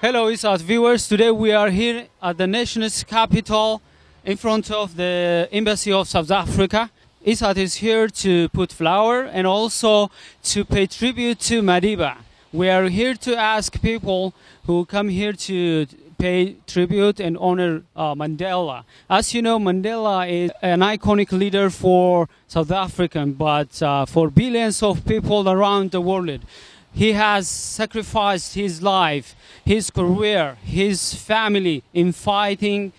Hello, ISAT viewers. Today we are here at the nation's capital in front of the Embassy of South Africa. ISAT is here to put flower and also to pay tribute to Madiba. We are here to ask people who come here to pay tribute and honor Mandela. As you know, Mandela is an iconic leader for South African, but for billions of people around the world. He has sacrificed his life, his career, his family in fighting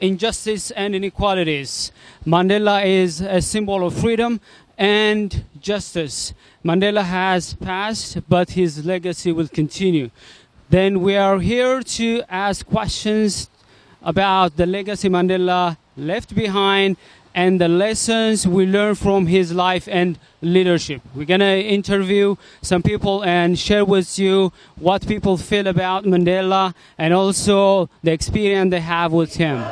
injustice and inequalities. Mandela is a symbol of freedom and justice. Mandela has passed, but his legacy will continue. Then we are here to ask questions about the legacy Mandela left behind and the lessons we learn from his life and leadership. We're going to interview some people and share with you what people feel about Mandela and also the experience they have with him.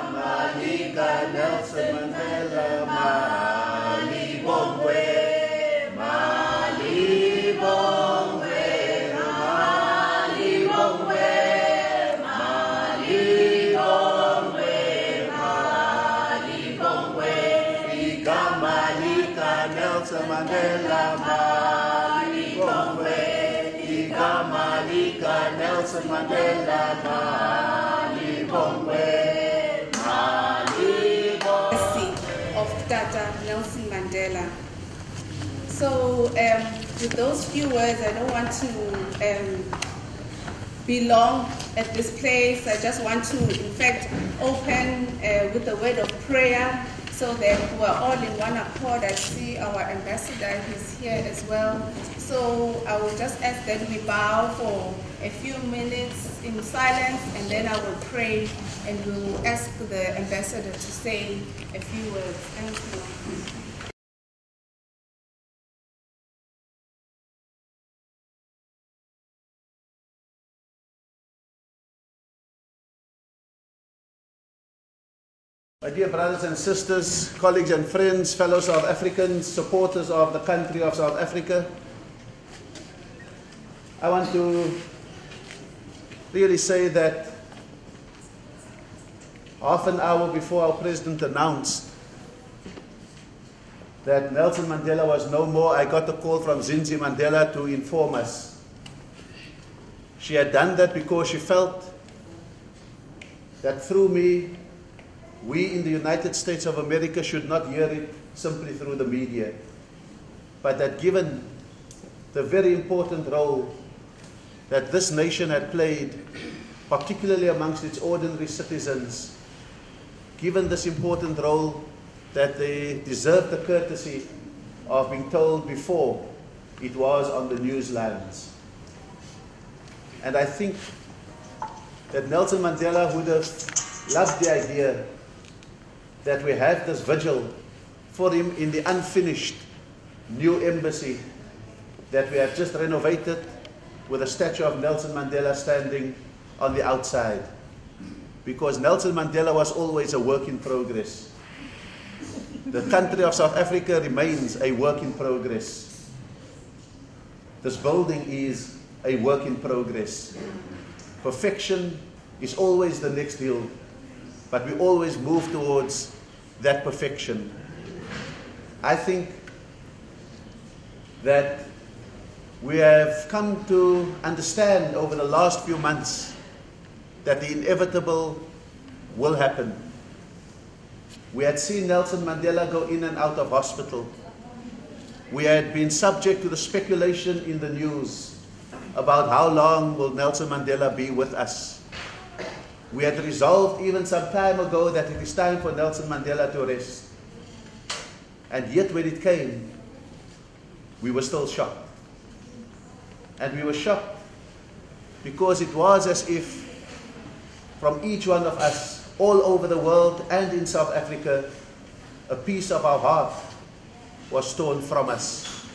Nelson Mandela, Mali Bongwe, Iga Malika, Nelson Mandela, Mali Bongwe, Mali Bongwe. Of Tata Nelson Mandela. So, with those few words, I don't want to be long at this place. I just want to, in fact, open with a word of prayer, so that we're all in one accord. I see our ambassador is here as well. So I will just ask that we bow for a few minutes in silence, and then I will pray and we will ask the ambassador to say a few words. Thank you. My dear brothers and sisters, colleagues and friends, fellow South Africans, supporters of the country of South Africa, I want to really say that half an hour before our president announced that Nelson Mandela was no more, I got a call from Zinzi Mandela to inform us. She had done that because she felt that through me, we in the United States of America should not hear it simply through the media, but that given the very important role that this nation had played, particularly amongst its ordinary citizens, given this important role, that they deserved the courtesy of being told before it was on the newslands. And I think that Nelson Mandela would have loved the idea that we have this vigil for him in the unfinished new embassy that we have just renovated, with a statue of Nelson Mandela standing on the outside. Because Nelson Mandela was always a work in progress. The country of South Africa remains a work in progress. This building is a work in progress. Perfection is always the next hill, but we always move towards that perfection. I think that we have come to understand over the last few months that the inevitable will happen. We had seen Nelson Mandela go in and out of hospital. We had been subject to the speculation in the news about how long will Nelson Mandela be with us. We had resolved even some time ago that it is time for Nelson Mandela to rest. And yet when it came, we were still shocked. And we were shocked because it was as if from each one of us, all over the world and in South Africa, a piece of our heart was torn from us.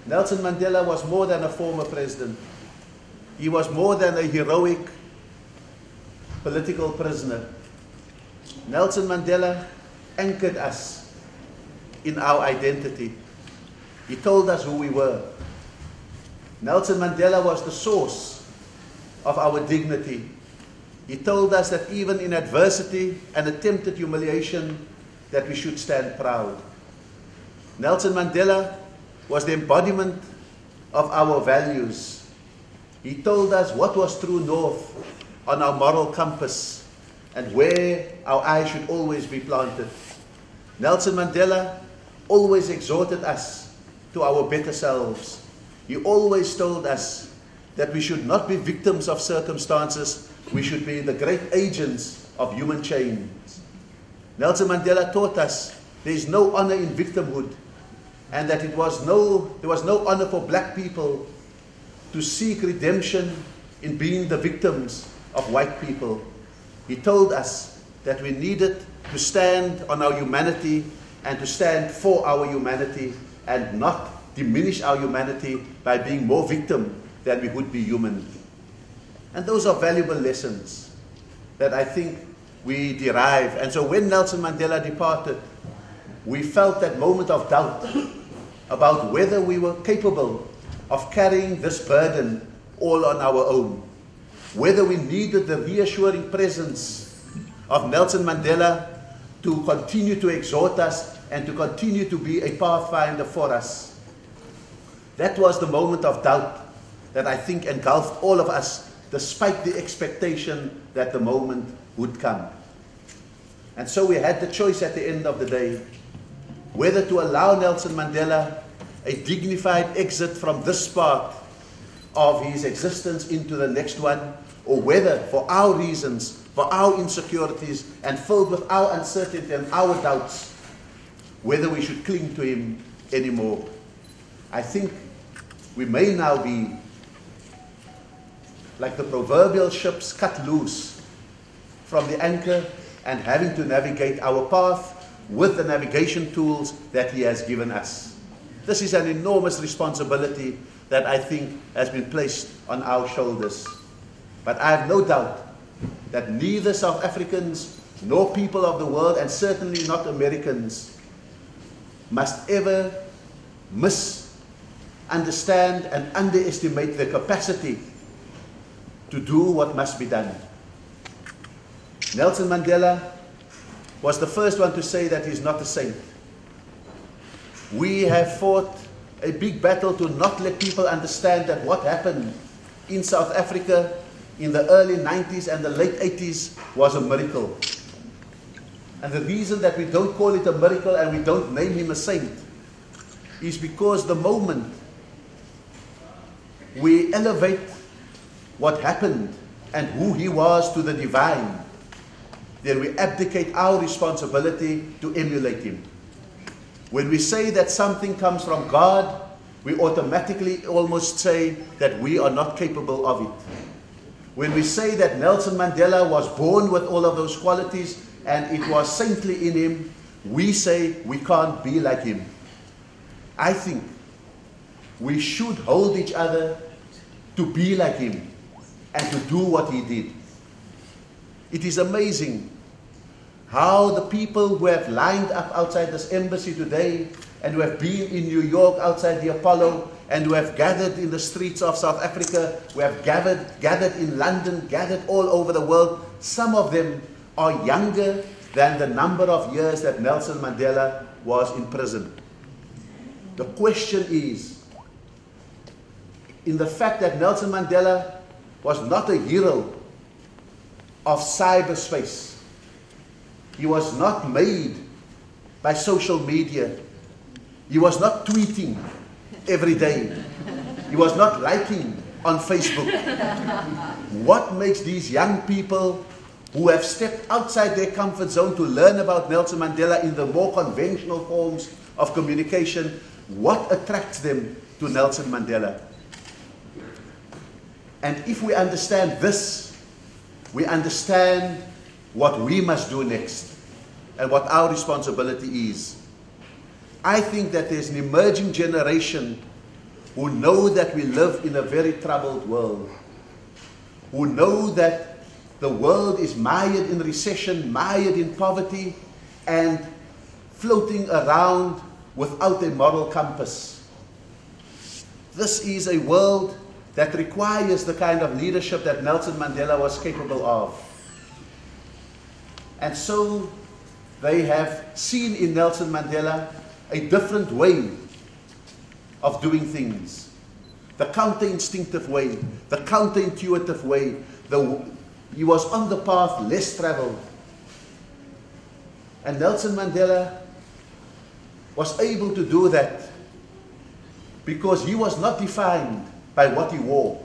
Nelson Mandela was more than a former president. He was more than a heroic political prisoner. Nelson Mandela anchored us in our identity. He told us who we were. Nelson Mandela was the source of our dignity. He told us that even in adversity and attempted humiliation, that we should stand proud. Nelson Mandela was the embodiment of our values. He told us what was true north on our moral compass and where our eyes should always be planted. Nelson Mandela always exhorted us to our better selves. He always told us that we should not be victims of circumstances, we should be the great agents of human change. Nelson Mandela taught us there is no honor in victimhood, and that there was no honor for black people to seek redemption in being the victims of white people. He told us that we needed to stand on our humanity and to stand for our humanity and not diminish our humanity by being more victim than we would be human. And those are valuable lessons that I think we derive. And so when Nelson Mandela departed, we felt that moment of doubt about whether we were capable of carrying this burden all on our own, whether we needed the reassuring presence of Nelson Mandela to continue to exhort us and to continue to be a pathfinder for us. That was the moment of doubt that I think engulfed all of us, despite the expectation that the moment would come. And so we had the choice at the end of the day, whether to allow Nelson Mandela a dignified exit from this part of his existence into the next one, or whether for our reasons, for our insecurities, and filled with our uncertainty and our doubts, whether we should cling to him anymore. I think we may now be like the proverbial ships cut loose from the anchor and having to navigate our path with the navigation tools that he has given us. This is an enormous responsibility that I think has been placed on our shoulders. But I have no doubt that neither South Africans nor people of the world, and certainly not Americans, must ever misunderstand and underestimate the capacity to do what must be done. Nelson Mandela was the first one to say that he's not a saint. We have fought a big battle to not let people understand that what happened in South Africa in the early 90s and the late 80s was a miracle. And the reason that we don't call it a miracle and we don't name him a saint is because the moment we elevate what happened and who he was to the divine, then we abdicate our responsibility to emulate him. When we say that something comes from God, we automatically almost say that we are not capable of it. When we say that Nelson Mandela was born with all of those qualities and it was saintly in him, we say we can't be like him. I think we should hold each other to be like him and to do what he did. It is amazing how the people who have lined up outside this embassy today and who have been in New York outside the Apollo and who have gathered in the streets of South Africa, who have gathered in London, gathered all over the world, some of them are younger than the number of years that Nelson Mandela was in prison. The question is, in the fact that Nelson Mandela was not a hero of cyberspace. He was not made by social media. He was not tweeting every day. He was not liking on Facebook. What makes these young people who have stepped outside their comfort zone to learn about Nelson Mandela in the more conventional forms of communication, what attracts them to Nelson Mandela? And if we understand this, we understand what we must do next and what our responsibility is. I think that there's an emerging generation who know that we live in a very troubled world, who know that the world is mired in recession, mired in poverty, and floating around without a moral compass. This is a world that requires the kind of leadership that Nelson Mandela was capable of. And so they have seen in Nelson Mandela a different way of doing things. The counter-instinctive way, the counter-intuitive way. He was on the path less traveled. And Nelson Mandela was able to do that because he was not defined by what he wore.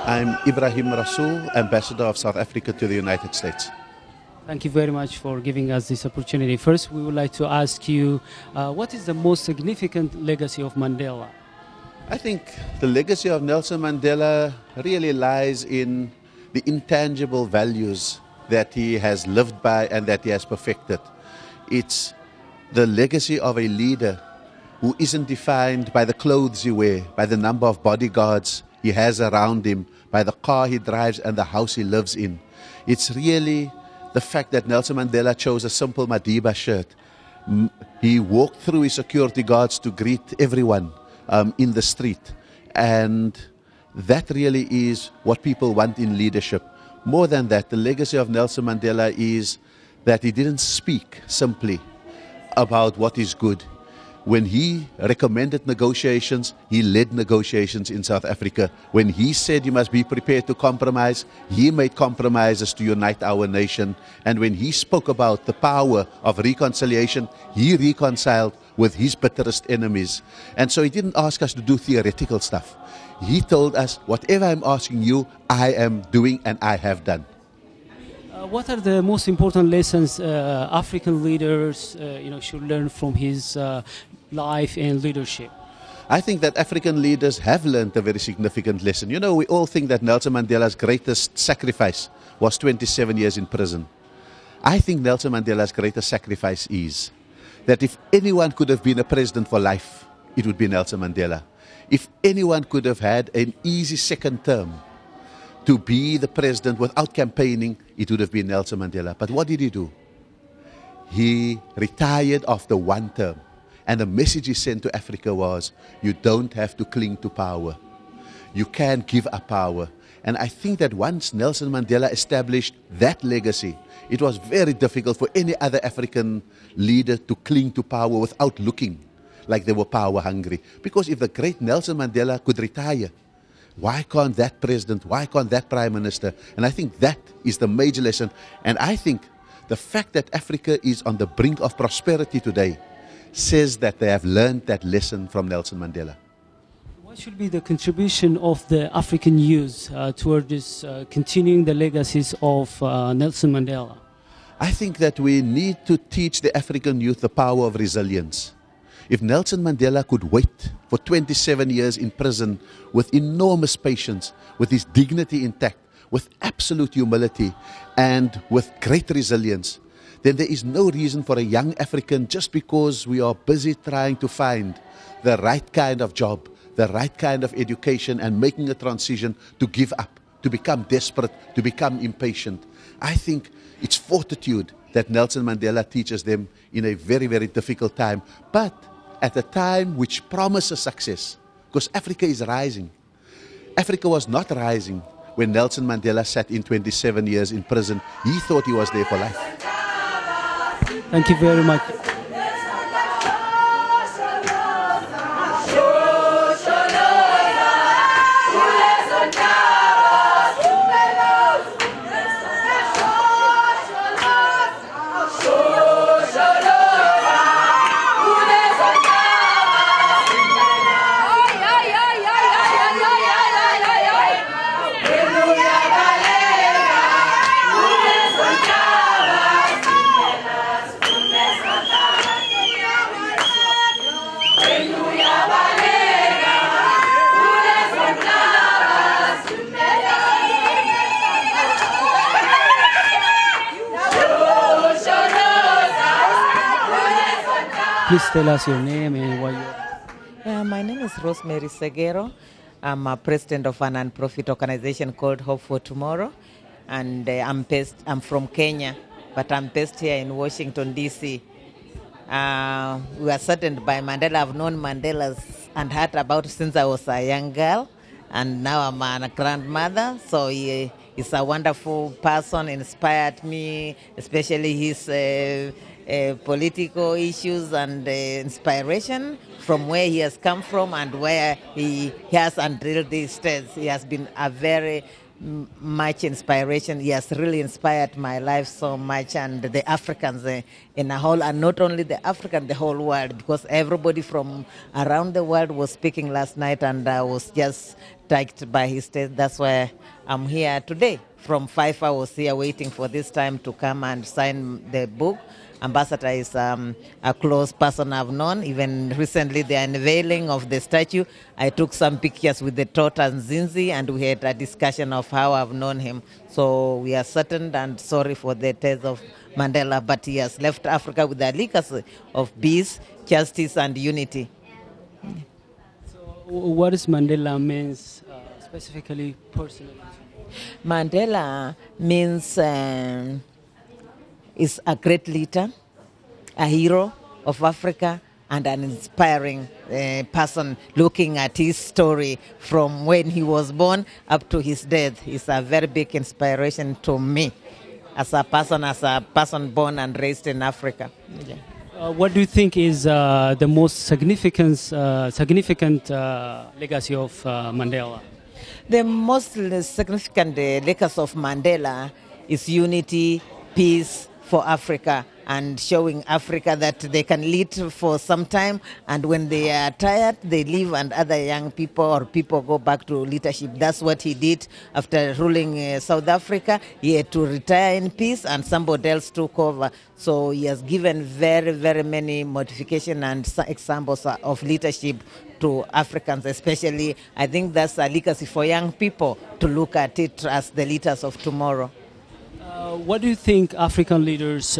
I'm Ibrahim Rasool, Ambassador of South Africa to the United States. Thank you very much for giving us this opportunity. First, we would like to ask you, what is the most significant legacy of Mandela? I think the legacy of Nelson Mandela really lies in the intangible values that he has lived by and that he has perfected. It's the legacy of a leader who isn't defined by the clothes he wears, by the number of bodyguards he has around him, by the car he drives and the house he lives in. It's really the fact that Nelson Mandela chose a simple Madiba shirt. He walked through his security guards to greet everyone in the street. And that really is what people want in leadership. More than that, the legacy of Nelson Mandela is that he didn't speak simply about what is good. When he recommended negotiations, he led negotiations in South Africa. When he said you must be prepared to compromise, he made compromises to unite our nation. And when he spoke about the power of reconciliation, he reconciled with his bitterest enemies. And so he didn't ask us to do theoretical stuff. He told us, whatever I'm asking you, I am doing and I have done. What are the most important lessons African leaders should learn from his life and leadership? I think that African leaders have learned a very significant lesson. You know, we all think that Nelson Mandela's greatest sacrifice was 27 years in prison. I think Nelson Mandela's greatest sacrifice is that if anyone could have been a president for life, it would be Nelson Mandela. If anyone could have had an easy second term to be the president without campaigning, it would have been Nelson Mandela. But what did he do? He retired after one term. And the message he sent to Africa was, you don't have to cling to power. You can give up power. And I think that once Nelson Mandela established that legacy, it was very difficult for any other African leader to cling to power without looking like they were power hungry. Because if the great Nelson Mandela could retire, why can't that president, why can't that prime minister? And I think that is the major lesson. And I think the fact that Africa is on the brink of prosperity today says that they have learned that lesson from Nelson Mandela. What should be the contribution of the African youth toward this continuing the legacies of Nelson Mandela? I think that we need to teach the African youth the power of resilience. If Nelson Mandela could wait for 27 years in prison with enormous patience, with his dignity intact, with absolute humility, and with great resilience, then there is no reason for a young African, just because we are busy trying to find the right kind of job, the right kind of education, and making a transition, to give up, to become desperate, to become impatient. I think it's fortitude that Nelson Mandela teaches them in a very, very difficult time. But at a time which promises success, because Africa is rising. Africa was not rising when Nelson Mandela sat in 27 years in prison. He thought he was there for life. Thank you very much. Please tell us your name and why you're... My name is Rosemary Segero. I'm a president of a non-profit organization called Hope for Tomorrow, and I'm from Kenya, but I'm based here in Washington, D.C. We were saddened by Mandela. I've known Mandela and heard about since I was a young girl, and now I'm a grandmother, so he's a wonderful person, inspired me, especially his political issues and inspiration from where he has come from and where he has until these days. He has been a very much inspiration. He has really inspired my life so much, and the Africans in a whole, and not only the African, the whole world, because everybody from around the world was speaking last night, and I was just touched by his tale. That's why I'm here today. From 5 hours here waiting for this time to come and sign the book. Ambassador is a close person I've known. Even recently, the unveiling of the statue, I took some pictures with the Tota and Zinzi, and we had a discussion of how I've known him. So we are saddened and sorry for the death of Mandela, but he has left Africa with a legacy of peace, justice, and unity. So what does Mandela means specifically, personally? Mandela means is a great leader, a hero of Africa, and an inspiring person. Looking at his story from when he was born up to his death is a very big inspiration to me as a person born and raised in Africa. Yeah. What do you think is the most significant legacy of Mandela? The most significant legacy of Mandela is unity, peace for Africa, and showing Africa that they can lead for some time, and when they are tired, they leave and other young people or people go back to leadership. That's what he did after ruling South Africa. He had to retire in peace, and somebody else took over. So he has given very, very many modifications and examples of leadership to Africans, especially. I think that's a legacy for young people to look at it as the leaders of tomorrow. What do you think African leaders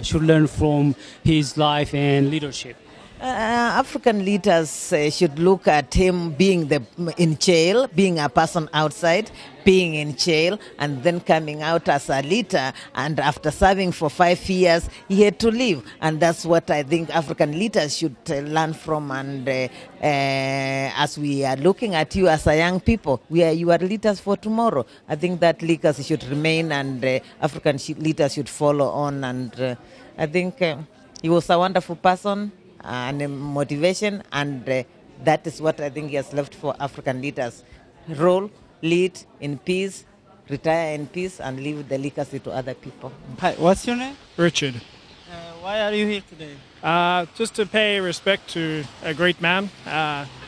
should learn from his life and leadership? African leaders should look at him being in jail, being a person outside, being in jail, and then coming out as a leader. And after serving for 5 years, he had to leave. And that's what I think African leaders should learn from. And as we are looking at you as a young people, you are leaders for tomorrow. I think that legacy should remain, and African leaders should follow on. And I think he was a wonderful person and a motivation, and that is what I think he has left for African leaders. Lead in peace, retire in peace, and leave the legacy to other people. Hi, what's your name? Richard. Why are you here today? Just to pay respect to a great man.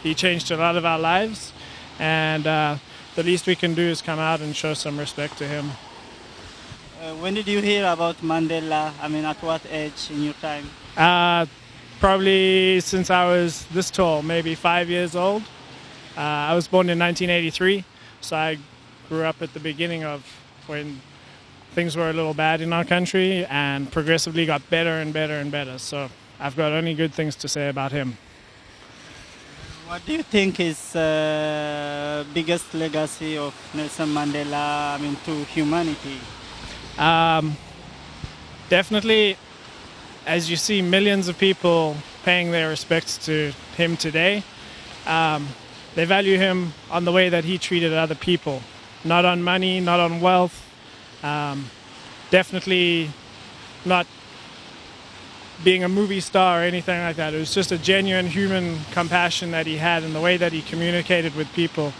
He changed a lot of our lives, and the least we can do is come out and show some respect to him. When did you hear about Mandela? I mean, at what age in your time? Probably since I was this tall, maybe 5 years old. I was born in 1983, so I grew up at the beginning of when things were a little bad in our country and progressively got better and better and better. So I've got only good things to say about him. What do you think is biggest legacy of Nelson Mandela, I mean, to humanity? Definitely, as you see millions of people paying their respects to him today. They value him on the way that he treated other people, not on money, not on wealth, definitely not being a movie star or anything like that. It was just a genuine human compassion that he had, and the way that he communicated with people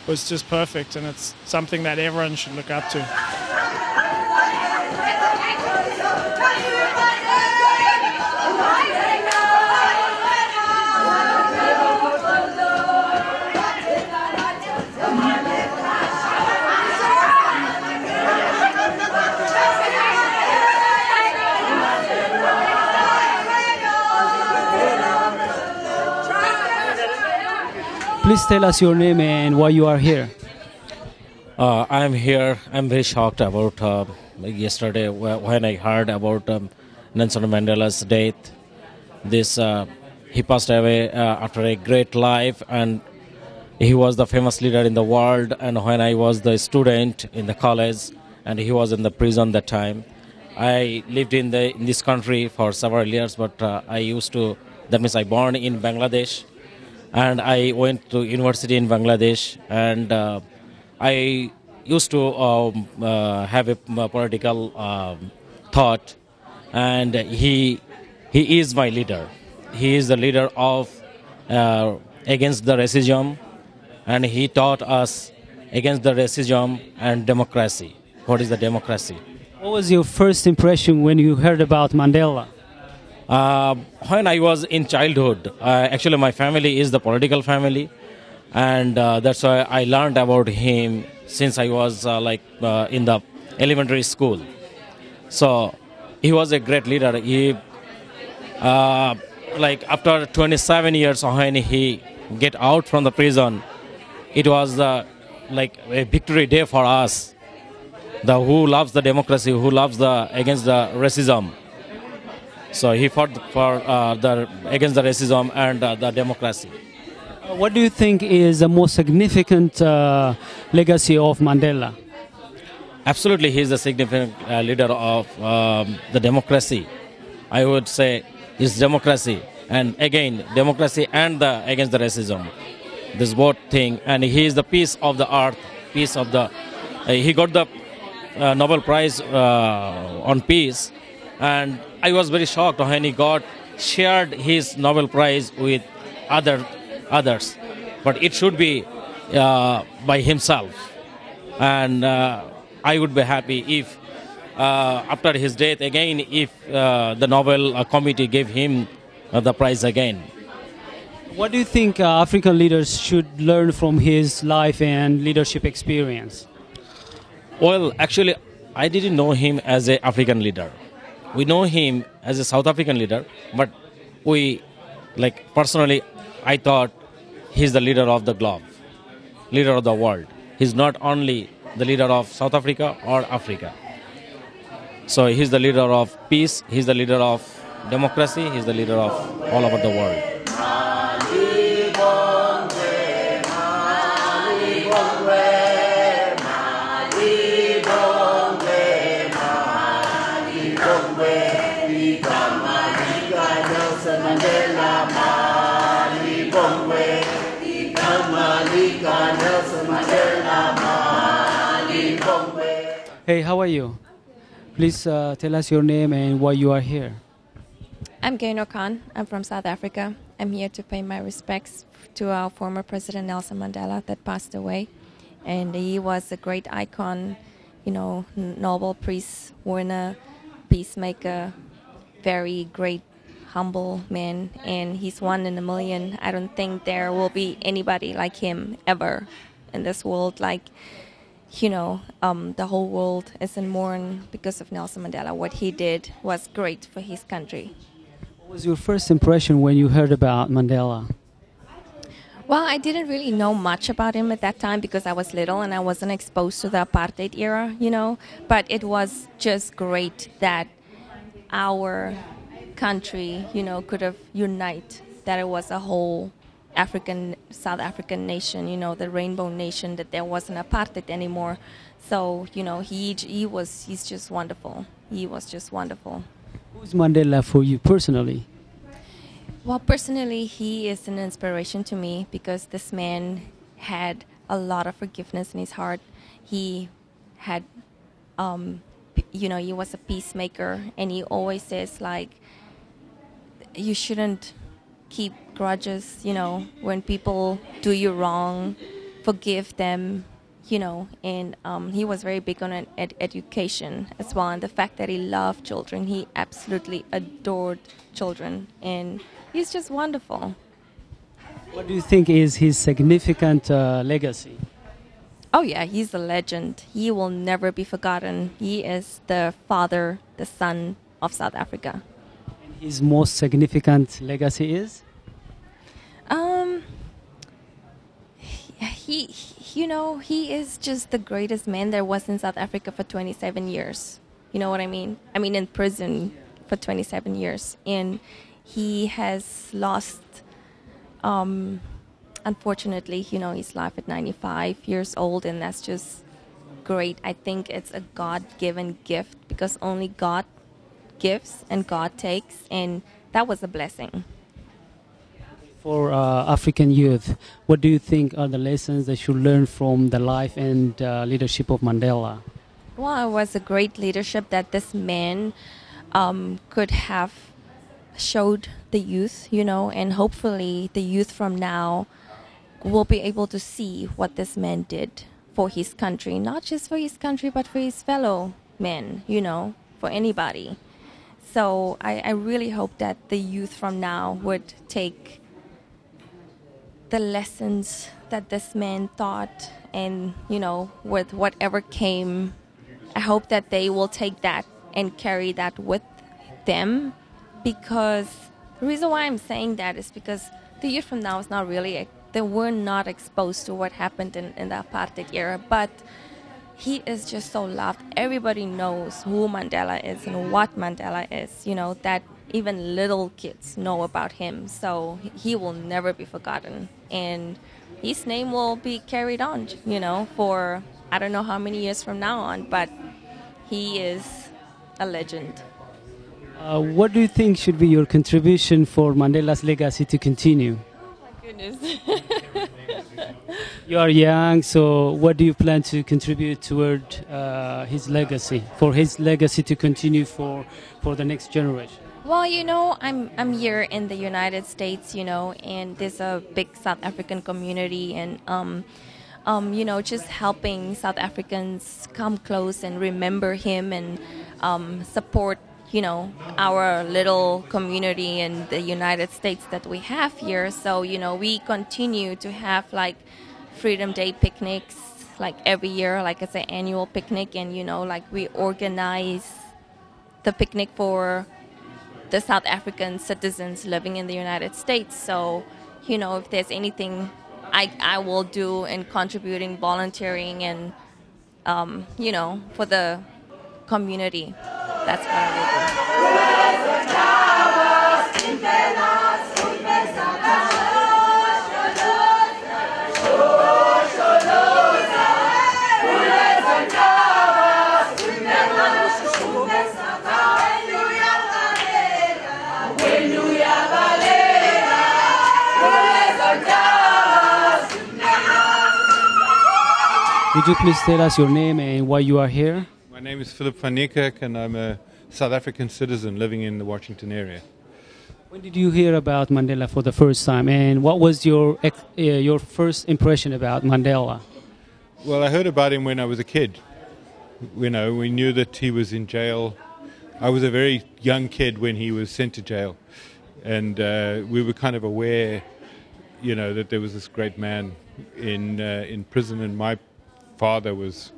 was just perfect, and it's something that everyone should look up to. Please tell us your name and why you are here. I'm here. I'm very shocked about yesterday when I heard about Nelson Mandela's death. He passed away after a great life, and he was the famous leader in the world. And when I was the student in the college, and he was in the prison that time, I lived in this country for several years. But that means I born in Bangladesh. And I went to university in Bangladesh, and I used to have a political thought. And he is my leader. He is the leader of against the racism, and he taught us against the racism and democracy. What is the democracy? What was your first impression when you heard about Mandela? When I was in childhood, actually my family is the political family, and that's why I learned about him since I was in the elementary school. So he was a great leader. He, after 27 years when he get out from the prison, it was like a victory day for us. Who loves the democracy, who loves against the racism. So he fought against the racism and the democracy. What do you think is the most significant legacy of Mandela? Absolutely, he is a significant leader of the democracy. I would say is democracy, and again democracy and against the racism. This both thing, and he is the peace of the earth, peace of the. He got the Nobel Prize on peace. And I was very shocked when he shared his Nobel Prize with others. But it should be by himself. And I would be happy if, after his death again, if the Nobel Committee gave him the prize again. What do you think African leaders should learn from his life and leadership experience? Well, actually, I didn't know him as an African leader. We know him as a South African leader, but personally, I thought he's the leader of the globe, leader of the world. He's not only the leader of South Africa or Africa. So he's the leader of peace, he's the leader of democracy, he's the leader of all over the world. Hey, how are you? Please tell us your name and why you are here. I'm Gaynor Khan. I'm from South Africa. I'm here to pay my respects to our former President Nelson Mandela that passed away. And he was a great icon, Nobel Peace winner, peacemaker, very great, humble man. And he's one in a million. I don't think there will be anybody like him ever in this world. The whole world is in mourn because of Nelson Mandela. What he did was great for his country. What was your first impression when you heard about Mandela? Well, I didn't really know much about him at that time because I was little and I wasn't exposed to the apartheid era, But it was just great that our country, could have united, that it was a whole South African nation, the rainbow nation, that there wasn't apartheid anymore. So, he's just wonderful. He was just wonderful. Who's Mandela for you personally? Well, personally, he is an inspiration to me because this man had a lot of forgiveness in his heart. He had, he was a peacemaker, and he always says, like, you shouldn't keep grudges, when people do you wrong, forgive them, and he was very big on education as well, and the fact that he loved children. He absolutely adored children, and he's just wonderful. What do you think is his significant legacy? Oh yeah, he's a legend. He will never be forgotten. He is the father, the son of South Africa. And his most significant legacy is? He is just the greatest man there was in South Africa for 27 years. You know what I mean? I mean, in prison for 27 years. And he has lost, unfortunately, his life at 95 years old. And that's just great. I think it's a God-given gift because only God gives and God takes. And that was a blessing. For African youth, what do you think are the lessons they should learn from the life and leadership of Mandela? Well, it was a great leadership that this man could have showed the youth, and hopefully the youth from now will be able to see what this man did for his country, not just for his country, but for his fellow men, for anybody. So I really hope that the youth from now would take the lessons that this man taught and, with whatever came, I hope that they will take that and carry that with them, because the reason why I'm saying that is because the youth from now is not really, they were not exposed to what happened in the apartheid era, but he is just so loved. Everybody knows who Mandela is and what Mandela is, that even little kids know about him. So he will never be forgotten. And his name will be carried on, for I don't know how many years from now on, but he is a legend. What do you think should be your contribution for Mandela's legacy to continue? Oh my goodness. You are young, so what do you plan to contribute toward his legacy, for his legacy to continue for the next generation? Well, I'm here in the United States, and there's a big South African community, and just helping South Africans come close and remember him and support, our little community in the United States that we have here. So, we continue to have like Freedom Day picnics, like every year, like it's an annual picnic, and we organize the picnic for the South African citizens living in the United States. So, if there's anything I will do in contributing, volunteering, and, for the community, that's what I will do. Would you please tell us your name and why you are here? My name is Philip van Niekerk, and I'm a South African citizen living in the Washington area. When did you hear about Mandela for the first time, and what was your first impression about Mandela? Well, I heard about him when I was a kid. We knew that he was in jail. I was a very young kid when he was sent to jail, and we were kind of aware, that there was this great man in prison, and my father was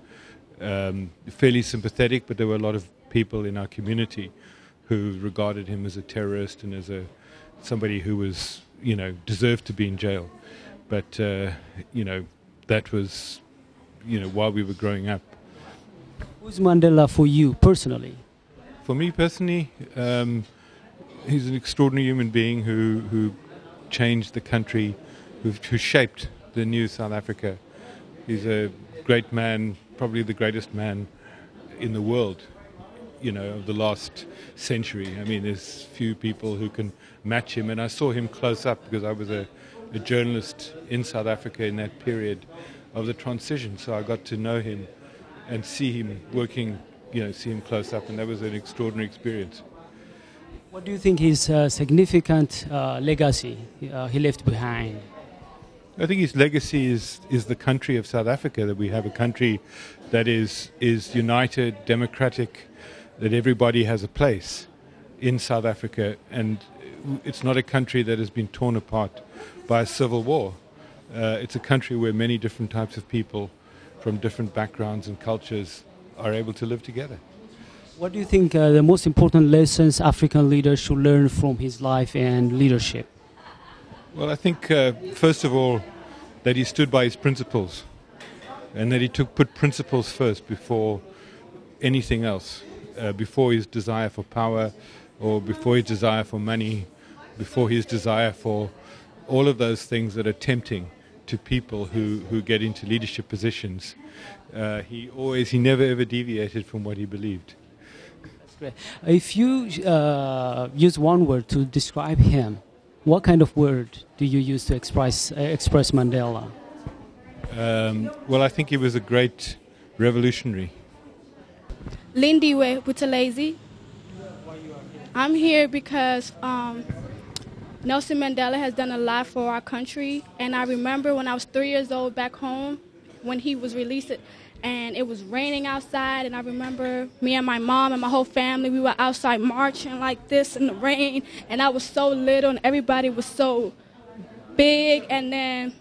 fairly sympathetic, but there were a lot of people in our community who regarded him as a terrorist and as somebody who was, deserved to be in jail. But, that was, while we were growing up. Who's Mandela for you personally? For me personally, he's an extraordinary human being who changed the country, who shaped the new South Africa. He's a great man, probably the greatest man in the world. of the last century. I mean, there's few people who can match him. And I saw him close up because I was a journalist in South Africa in that period of the transition. So I got to know him and see him working, see him close up. And that was an extraordinary experience. What do you think his significant legacy he left behind? I think his legacy is the country of South Africa, that we have a country that is united, democratic, that everybody has a place in South Africa, and it's not a country that has been torn apart by a civil war. It's a country where many different types of people from different backgrounds and cultures are able to live together. What do you think the most important lessons African leaders should learn from his life and leadership? Well, I think, first of all, that he stood by his principles and that he put principles first before anything else, before his desire for power or before his desire for money, before his desire for all of those things that are tempting to people who get into leadership positions. He never ever deviated from what he believed. That's great. If you use one word to describe him, what kind of word do you use to express Mandela? Well, I think he was a great revolutionary. Lindiwe Buthelezi. I'm here because Nelson Mandela has done a lot for our country, and I remember when I was 3 years old back home when he was released, and it was raining outside, and I remember me and my mom and my whole family, we were outside marching like this in the rain, and I was so little and everybody was so big, and then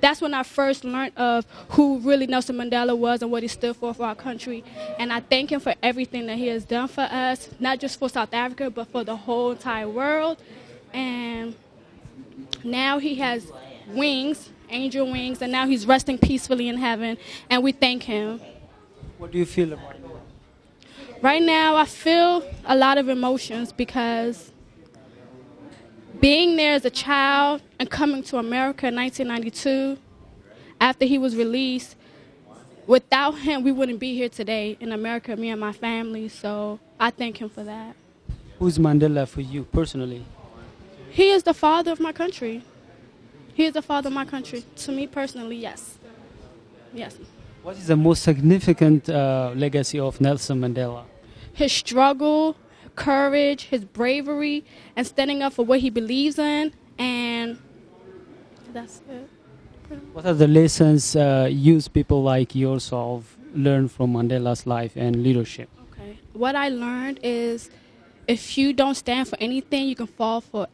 that's when I first learned of who really Nelson Mandela was and what he stood for our country. And I thank him for everything that he has done for us, not just for South Africa, but for the whole entire world. And now he has wings, angel wings, and now he's resting peacefully in heaven, and we thank him. What do you feel about it? Right now, I feel a lot of emotions because being there as a child and coming to America in 1992, after he was released, without him, we wouldn't be here today in America, me and my family, so I thank him for that. Who's Mandela for you personally? He is the father of my country. He is the father of my country. To me personally, yes. Yes. What is the most significant legacy of Nelson Mandela? His struggle, courage, his bravery, and standing up for what he believes in, and that's it. What are the lessons youth people like yourself learn from Mandela's life and leadership? Okay. What I learned is if you don't stand for anything, you can fall for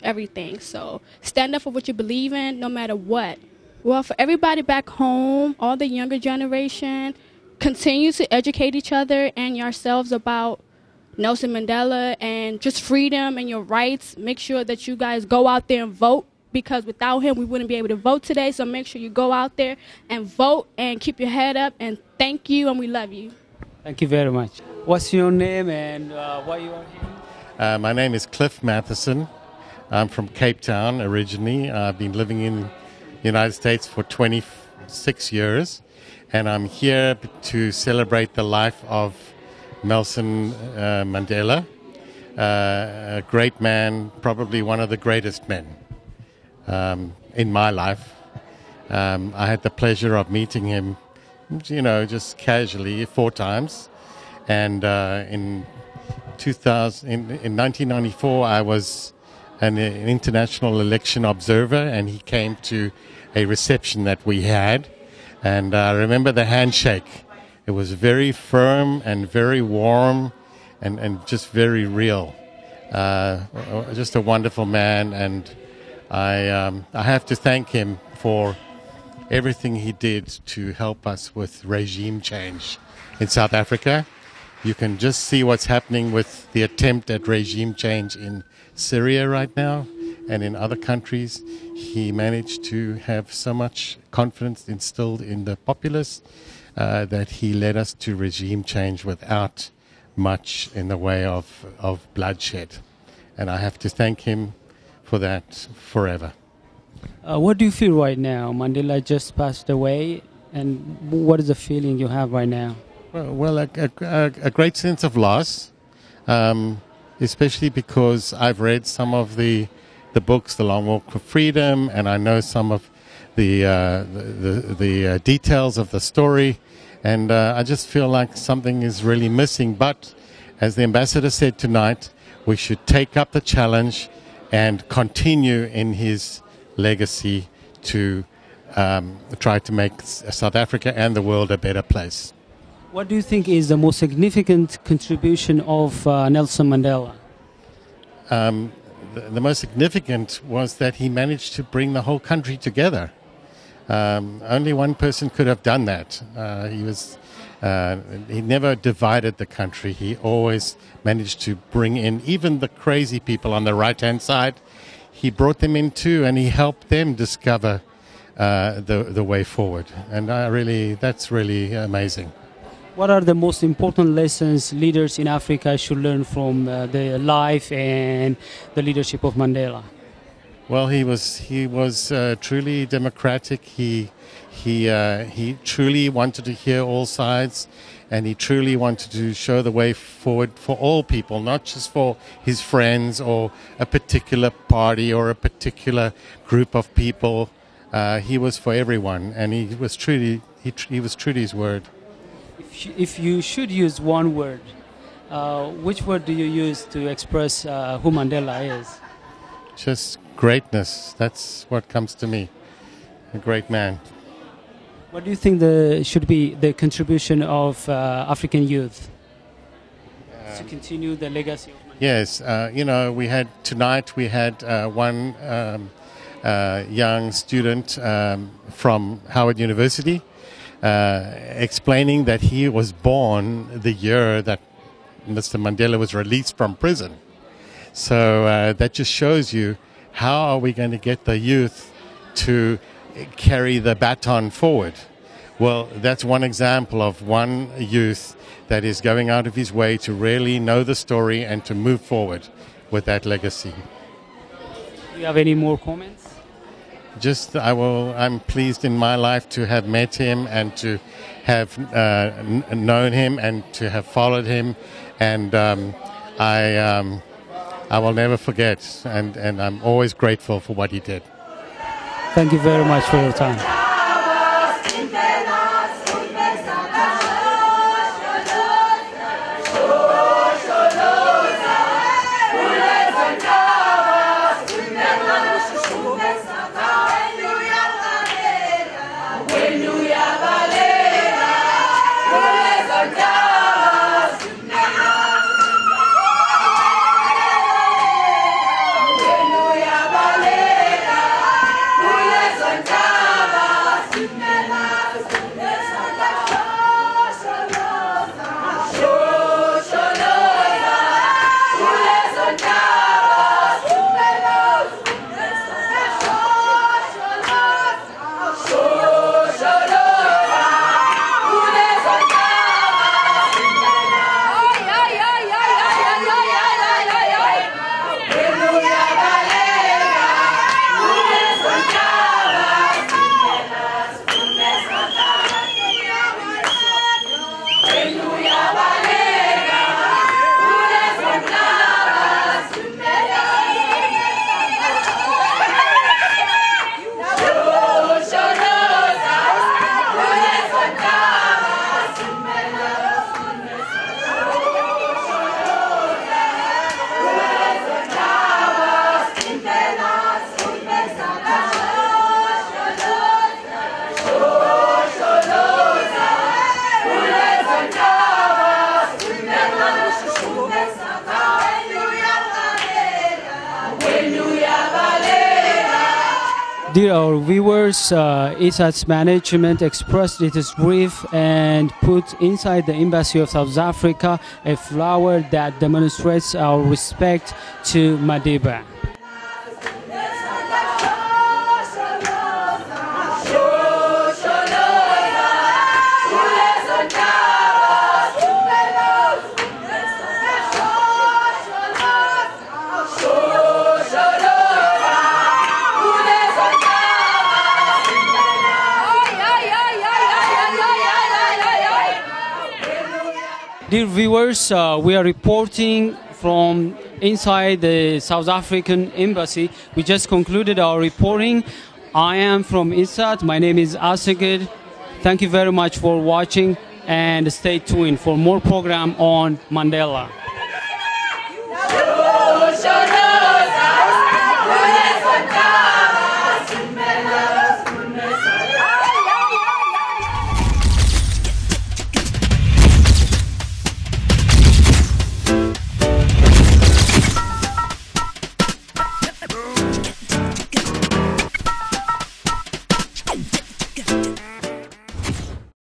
everything. So stand up for what you believe in, no matter what. Well, for everybody back home, all the younger generation, continue to educate each other and yourselves about Nelson Mandela and just freedom and your rights. Make sure that you guys go out there and vote, because without him, we wouldn't be able to vote today. So make sure you go out there and vote and keep your head up. And thank you, and we love you. Thank you very much. What's your name and why you are here? My name is Cliff Matheson. I'm from Cape Town originally. I've been living in the United States for 26 years, and I'm here to celebrate the life of Nelson Mandela, a great man, probably one of the greatest men in my life. I had the pleasure of meeting him, just casually 4 times, and in 1994 I was an international election observer, and he came to a reception that we had, and I remember the handshake. It was very firm and very warm and just very real. Just a wonderful man, and I have to thank him for everything he did to help us with regime change in South Africa. You can just see what's happening with the attempt at regime change in Syria right now and in other countries. He managed to have so much confidence instilled in the populace that he led us to regime change without much in the way of bloodshed. And I have to thank him for that forever. What do you feel right now? Mandela just passed away, and what is the feeling you have right now? Well, a great sense of loss, especially because I've read some of the books, The Long Walk for Freedom, and I know some of the details of the story, and I just feel like something is really missing. But as the ambassador said tonight, we should take up the challenge and continue in his legacy to try to make South Africa and the world a better place. What do you think is the most significant contribution of Nelson Mandela? The most significant was that he managed to bring the whole country together. Only one person could have done that. He never divided the country. He always managed to bring in even the crazy people on the right-hand side. He brought them in too, and he helped them discover the way forward. And that's really amazing. What are the most important lessons leaders in Africa should learn from the life and the leadership of Mandela? Well, he was truly democratic. He truly wanted to hear all sides, and he truly wanted to show the way forward for all people, not just for his friends or a particular party or a particular group of people. He was for everyone, and he was true to his word. If you should use one word, which word do you use to express who Mandela is? Just greatness. That's what comes to me. A great man. What do you think should be the contribution of African youth to continue the legacy of Mandela? Yes, we had one young student from Howard University explaining that he was born the year that Mr. Mandela was released from prison. So that just shows you how are we going to get the youth to carry the baton forward. Well, that's one example of one youth that is going out of his way to really know the story and to move forward with that legacy. Do you have any more comments? I'm pleased in my life to have met him and to have known him and to have followed him, and I will never forget, and I'm always grateful for what he did. Thank you very much for your time. Dear our viewers, ISAT's management expressed its grief and put inside the Embassy of South Africa a flower that demonstrates our respect to Madiba. Dear viewers, we are reporting from inside the South African embassy. We just concluded our reporting. I am from ISAT. My name is Assegid. Thank you very much for watching and stay tuned for more program on Mandela.